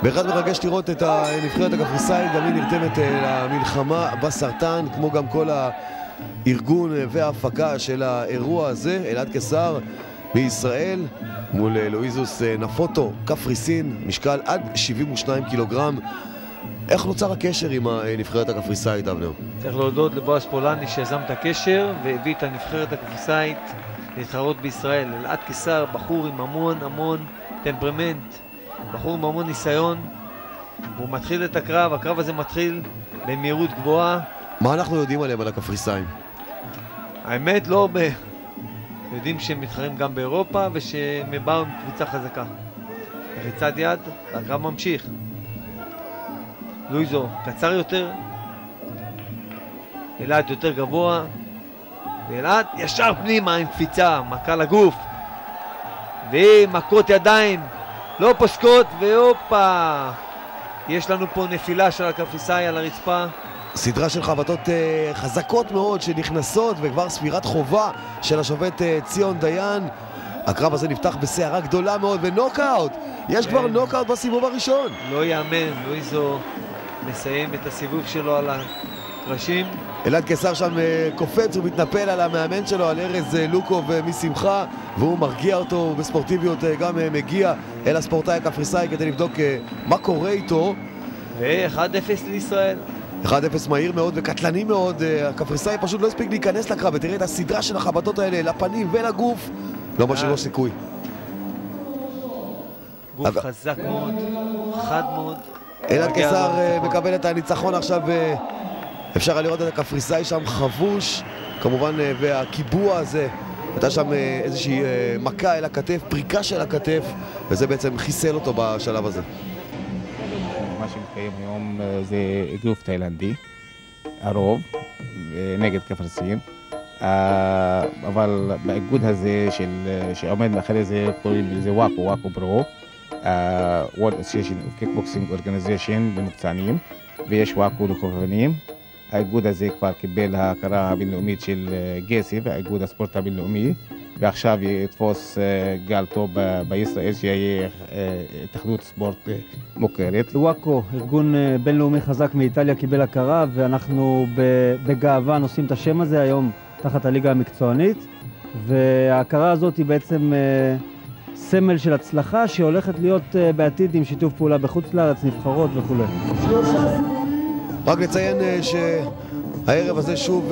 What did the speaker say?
בהחלט מרגש לראות את הנבחרת הקפריסאית, גם היא נרתמת למלחמה בסרטן, כמו גם כל הארגון וההפקה של האירוע הזה. אלעד קיסר מישראל מול לואיזוס נפוטו, קפריסין, משקל עד 72 קילוגרם. איך נוצר הקשר עם הנבחרת הקפריסאית, אבנר? צריך להודות לבועז פולני שיזם את הקשר והביא את הנבחרת הקפריסאית להתחרות בישראל. אלעד קיסר, בחור עם המון טמפרמנט, בחור עם המון ניסיון, והוא מתחיל את הקרב הזה מתחיל במהירות גבוהה. מה אנחנו יודעים עליהם, על הקפריסאים? האמת לא הרבה. יודעים שהם מתחרים גם באירופה ושהם באו עם קבוצה חזקה. בריצת יד, הקרב ממשיך. לואיזו קצר יותר, אלעד יותר גבוה, ואלעד ישר פנימה עם קפיצה, מכה לגוף, ומכות ידיים לא פוסקות, והופה, יש לנו פה נפילה של הקפריסאי על הרצפה. סדרה של חבטות חזקות מאוד שנכנסות, וכבר ספירת חובה של השופט ציון דיין. הקרב הזה נפתח בסערה גדולה מאוד ונוקאוט. יש כבר נוקאוט בסיבוב הראשון. לא יאמן, לואיזו מסיים את הסיבוב שלו על הקרשים. אלעד קיסר שם קופץ ומתנפל על המאמן שלו, על ארז לוקוב משמחה, והוא מרגיע אותו בספורטיביות, גם מגיע אל הספורטאי הקפריסאי כדי לבדוק מה קורה איתו. ו-1-0 לישראל. 1-0 מהיר מאוד וקטלני מאוד. הקפריסאי פשוט לא הספיק להיכנס לקרב, ותראה את הסדרה של החבטות האלה לפנים ולגוף, לא משאיר לו סיכוי. גוף חזק מאוד, חד מאוד. אלעד קיסר מקבל את הניצחון עכשיו. אפשר לראות את הקפריסאי שם חבוש, כמובן, והקיבוע הזה, הייתה שם איזושהי מכה אל הכתף, פריקה של הכתף, וזה בעצם חיסל אותו בשלב הזה. מה שמתקיים היום זה אגרוף תאילנדי, הרוב, נגד קפריסין, אבל באיגוד הזה שעומד מאחורי זה קוראים לזה וואקו פרו, World Association of Kickboxing Organization במקצוענים, ויש וואקו לחובבנים. האיגוד הזה כבר קיבל ההכרה הבינלאומית של גסי והאיגוד הספורט הבינלאומי, ועכשיו יתפוס גל טוב בישראל שיהיה תחרות ספורט מוכרת. וואקו, ארגון בינלאומי חזק מאיטליה, קיבל הכרה, ואנחנו בגאווה נושאים את השם הזה היום תחת הליגה המקצוענית, וההכרה הזאת היא בעצם סמל של הצלחה שהולכת להיות בעתיד עם שיתוף פעולה בחוץ לארץ, נבחרות וכו'. רק לציין שהערב הזה שוב